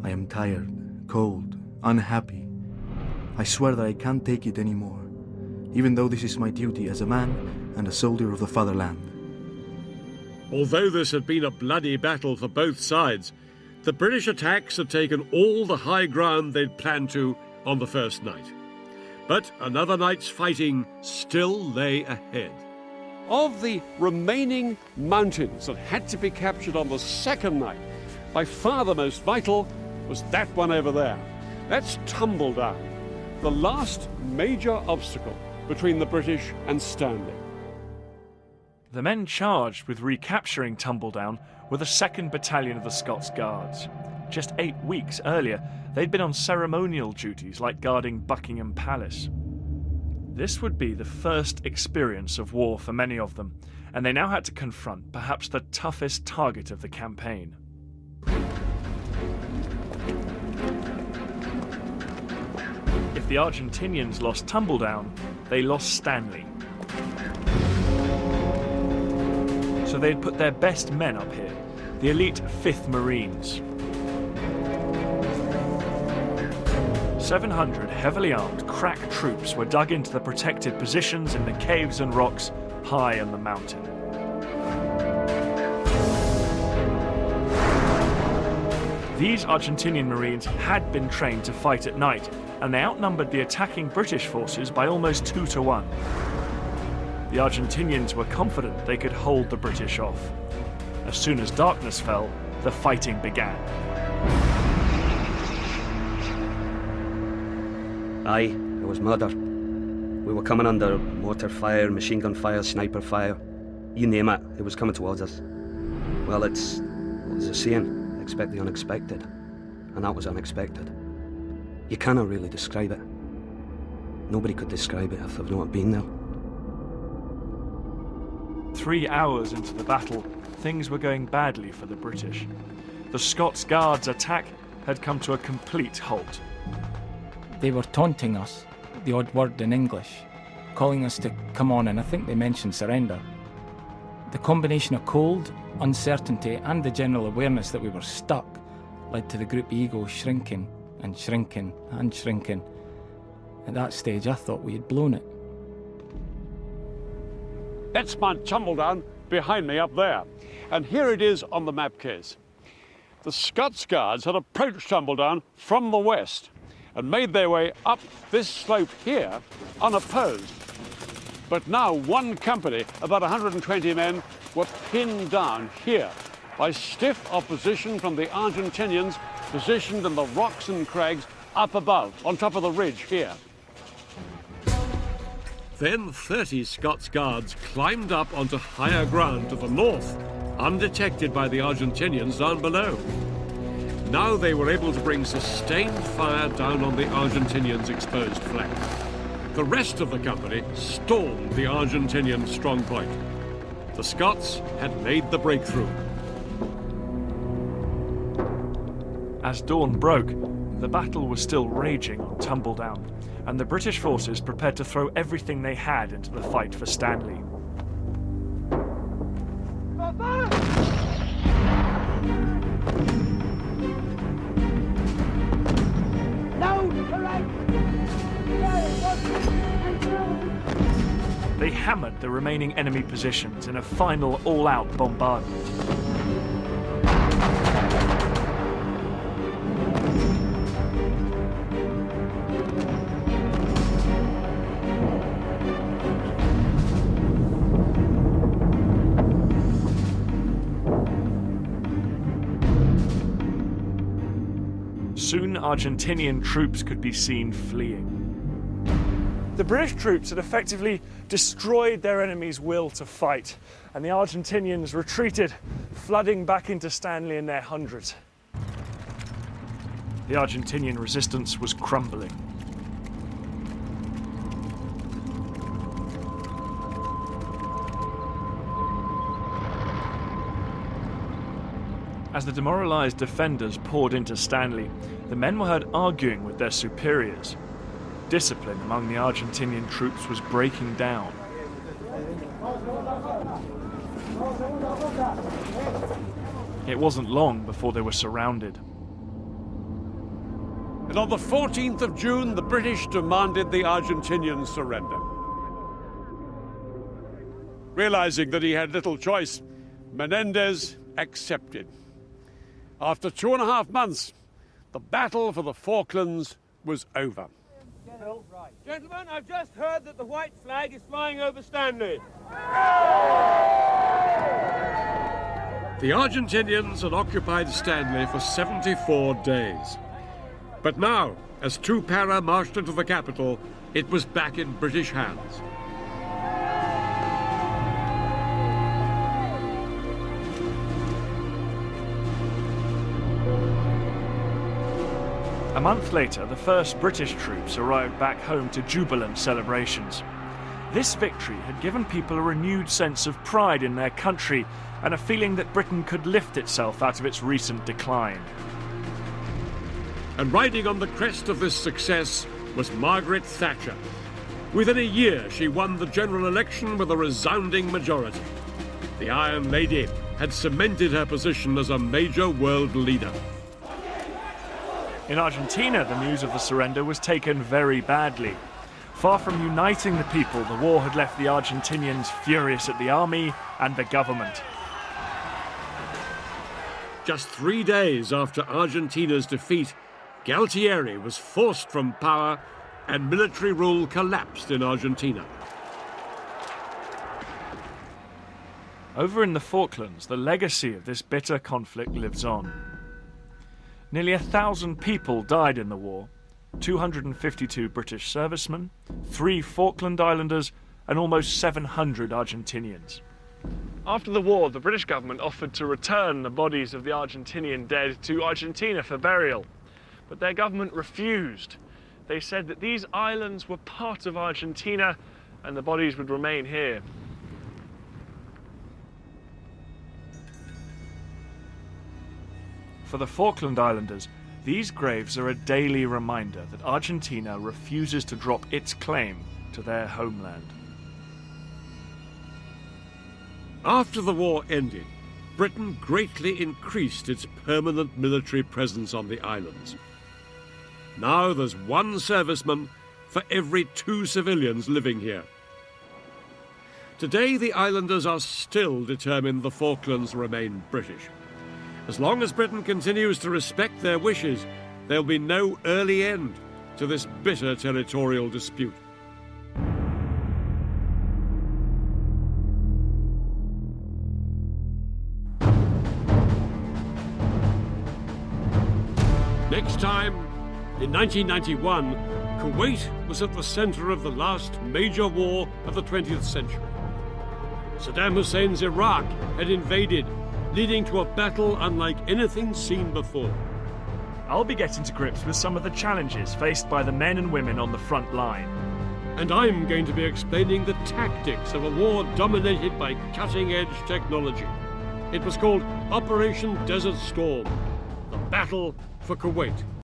I am tired, cold, unhappy. I swear that I can't take it anymore, even though this is my duty as a man and a soldier of the fatherland. Although this had been a bloody battle for both sides, the British attacks had taken all the high ground they'd planned to on the first night. But another night's fighting still lay ahead. Of the remaining mountains that had to be captured on the second night, by far the most vital was that one over there. That's Tumbledown, the last major obstacle between the British and Stanley. The men charged with recapturing Tumbledown were the 2nd Battalion of the Scots Guards. Just 8 weeks earlier, they'd been on ceremonial duties like guarding Buckingham Palace. This would be the first experience of war for many of them, and they now had to confront perhaps the toughest target of the campaign. If the Argentinians lost Tumbledown, they lost Stanley. So they'd put their best men up here, the elite 5th Marines. 700 heavily armed, crack troops were dug into the protected positions in the caves and rocks high on the mountain. These Argentinian Marines had been trained to fight at night, and they outnumbered the attacking British forces by almost 2 to 1. The Argentinians were confident they could hold the British off. As soon as darkness fell, the fighting began. Aye, it was murder. We were coming under mortar fire, machine gun fire, sniper fire. You name it, it was coming towards us. Well, there's a saying, expect the unexpected. And that was unexpected. You cannot really describe it. Nobody could describe it if they've not been there. 3 hours into the battle, things were going badly for the British. The Scots Guards' attack had come to a complete halt. They were taunting us, the odd word in English, calling us to come on, and I think they mentioned surrender. The combination of cold, uncertainty and the general awareness that we were stuck led to the group ego shrinking and shrinking and shrinking. At that stage I thought we had blown it. That's Mount Tumbledown behind me up there. And here it is on the map case. The Scots Guards had approached Tumbledown from the west and made their way up this slope here unopposed. But now one company, about 120 men, were pinned down here by stiff opposition from the Argentinians positioned in the rocks and crags up above, on top of the ridge here. Then 30 Scots Guards climbed up onto higher ground to the north, undetected by the Argentinians down below. Now they were able to bring sustained fire down on the Argentinians' exposed flank. The rest of the company stormed the Argentinian strongpoint. The Scots had made the breakthrough. As dawn broke, the battle was still raging on Tumbledown, and the British forces prepared to throw everything they had into the fight for Stanley. They hammered the remaining enemy positions in a final all-out bombardment. Soon, Argentinian troops could be seen fleeing. The British troops had effectively destroyed their enemy's will to fight, and the Argentinians retreated, flooding back into Stanley in their hundreds. The Argentinian resistance was crumbling. As the demoralised defenders poured into Stanley, the men were heard arguing with their superiors. Discipline among the Argentinian troops was breaking down. It wasn't long before they were surrounded. And on the 14th of June, the British demanded the Argentinians surrender. Realizing that he had little choice, Menendez accepted. After 2.5 months, the battle for the Falklands was over. Gentlemen, I've just heard that the white flag is flying over Stanley. The Argentinians had occupied Stanley for 74 days. But now, as two para marched into the capital, it was back in British hands. A month later, the first British troops arrived back home to jubilant celebrations. This victory had given people a renewed sense of pride in their country and a feeling that Britain could lift itself out of its recent decline. And riding on the crest of this success was Margaret Thatcher. Within a year, she won the general election with a resounding majority. The Iron Lady had cemented her position as a major world leader. In Argentina, the news of the surrender was taken very badly. Far from uniting the people, the war had left the Argentinians furious at the army and the government. Just 3 days after Argentina's defeat, Galtieri was forced from power and military rule collapsed in Argentina. Over in the Falklands, the legacy of this bitter conflict lives on. Nearly 1,000 people died in the war, 252 British servicemen, 3 Falkland Islanders, and almost 700 Argentinians. After the war, the British government offered to return the bodies of the Argentinian dead to Argentina for burial, but their government refused. They said that these islands were part of Argentina and the bodies would remain here. For the Falkland Islanders, these graves are a daily reminder that Argentina refuses to drop its claim to their homeland. After the war ended, Britain greatly increased its permanent military presence on the islands. Now there's 1 serviceman for every 2 civilians living here. Today, the islanders are still determined the Falklands remain British. As long as Britain continues to respect their wishes, there'll be no early end to this bitter territorial dispute. Next time, in 1991, Kuwait was at the center of the last major war of the 20th century. Saddam Hussein's Iraq had invaded, leading to a battle unlike anything seen before. I'll be getting to grips with some of the challenges faced by the men and women on the front line. And I'm going to be explaining the tactics of a war dominated by cutting-edge technology. It was called Operation Desert Storm, the battle for Kuwait.